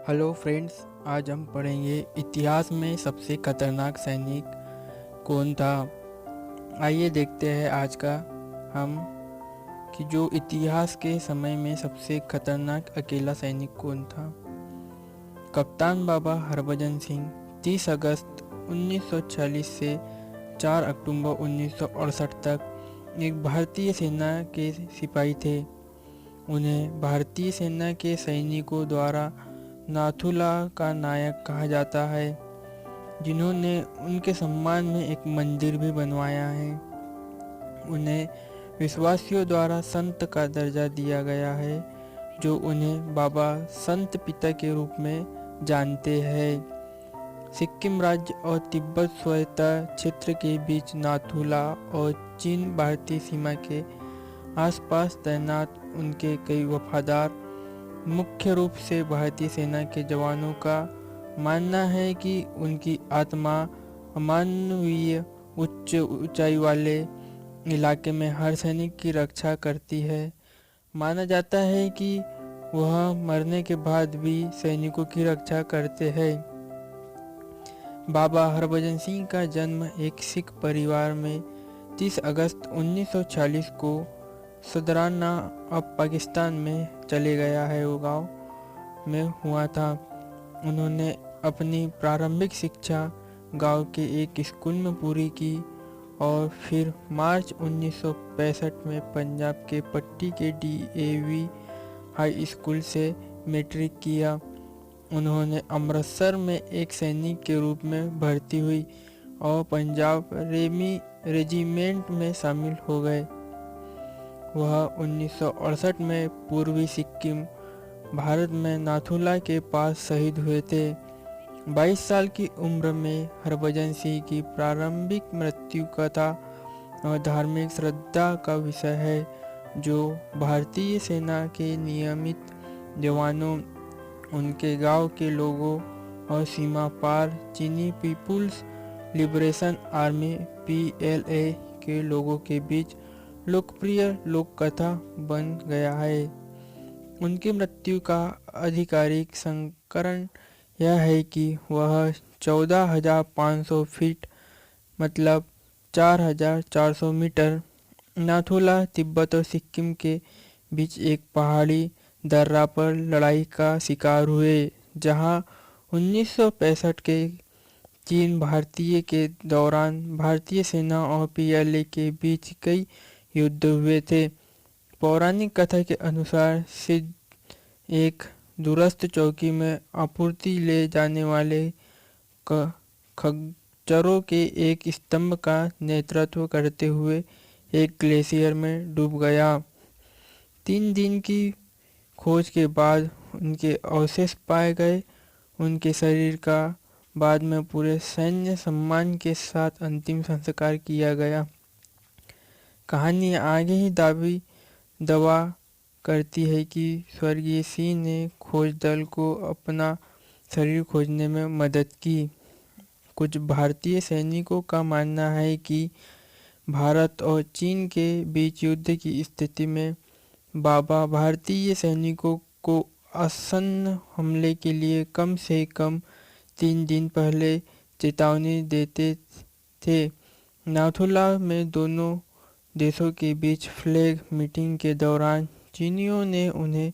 Hello friends, आज हम पढ़ेंगे इतिहास में सबसे खतरनाक सैनिक कौन था। आइए देखते हैं आज का हम कि जो इतिहास के समय में सबसे खतरनाक अकेला सैनिक कौन था। कप्तान बाबा हरभजन सिंह 30 अगस्त 1946 से 4 अक्टूबर 1968 तक एक भारतीय सेना के सिपाही थे। उन्हें भारतीय सेना के सैनिकों द्वारा नाथुला का नायक कहा जाता है, जिन्होंने उनके सम्मान में एक मंदिर भी बनवाया है। उन्हें विश्वासियों द्वारा संत का दर्जा दिया गया है, जो उन्हें बाबा संत पिता के रूप में जानते हैं। सिक्किम राज्य और तिब्बत स्वायत्त क्षेत्र के बीच नाथुला और चीन भारतीय सीमा के आसपास तैनात उनके कई वफादार, मुख्य रूप से भारतीय सेना के जवानों का मानना है कि उनकी आत्मा अमानवीय उच्च ऊंचाई वाले इलाके में हर सैनिक की रक्षा करती है। माना जाता है कि वह मरने के बाद भी सैनिकों की रक्षा करते हैं। बाबा हरभजन सिंह का जन्म एक सिख परिवार में 30 अगस्त 1940 को सदराना अब पाकिस्तान में चले गया है वो गांव में हुआ था। उन्होंने अपनी प्रारंभिक शिक्षा गांव के एक स्कूल में पूरी की और फिर मार्च 1965 में पंजाब के पट्टी के DAV हाई स्कूल से मैट्रिक किया। उन्होंने अमृतसर में एक सैनिक के रूप में भर्ती हुई और पंजाब रेजिमेंट में शामिल हो गए। वह 1968 में पूर्वी सिक्किम, भारत में नाथुला के पास शहीद हुए थे। 22 साल की उम्र में हरभजन सिंह की प्रारंभिक मृत्यु कथा और धार्मिक श्रद्धा का विषय है, जो भारतीय सेना के नियमित जवानों, उनके गांव के लोगों और सीमा पार चीनी पीपुल्स लिबरेशन आर्मी PLA के लोगों के बीच लोकप्रिय लोक कथा बन गया है। उनकी मृत्यु का आधिकारिक संस्करण यह है कि वह 14,500 फीट मतलब 4,400 मीटर नाथुला, तिब्बत और सिक्किम के बीच एक पहाड़ी दर्रा पर लड़ाई का शिकार हुए, जहां 1965 के चीन भारतीय के दौरान भारतीय सेना और PLA के बीच कई युद्ध हुए थे। पौराणिक कथा के अनुसार सिद्ध एक दूरस्थ चौकी में आपूर्ति ले जाने वाले खच्चरों के एक स्तंभ का नेतृत्व करते हुए एक ग्लेशियर में डूब गया। 3 दिन की खोज के बाद उनके अवशेष पाए गए। उनके शरीर का बाद में पूरे सैन्य सम्मान के साथ अंतिम संस्कार किया गया। कहानी आगे ही दावा करती है कि स्वर्गीय सिंह ने खोज दल को अपना शरीर खोजने में मदद की। कुछ भारतीय सैनिकों का मानना है कि भारत और चीन के बीच युद्ध की स्थिति में बाबा भारतीय सैनिकों को आसन्न हमले के लिए कम से कम 3 दिन पहले चेतावनी देते थे। नाथुला में दोनों देशों के बीच फ्लैग मीटिंग के दौरान चीनियों ने उन्हें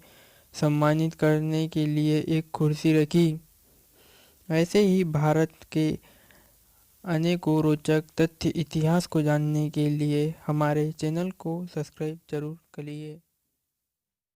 सम्मानित करने के लिए एक कुर्सी रखी। ऐसे ही भारत के अनेकों रोचक तथ्य इतिहास को जानने के लिए हमारे चैनल को सब्सक्राइब जरूर करिए।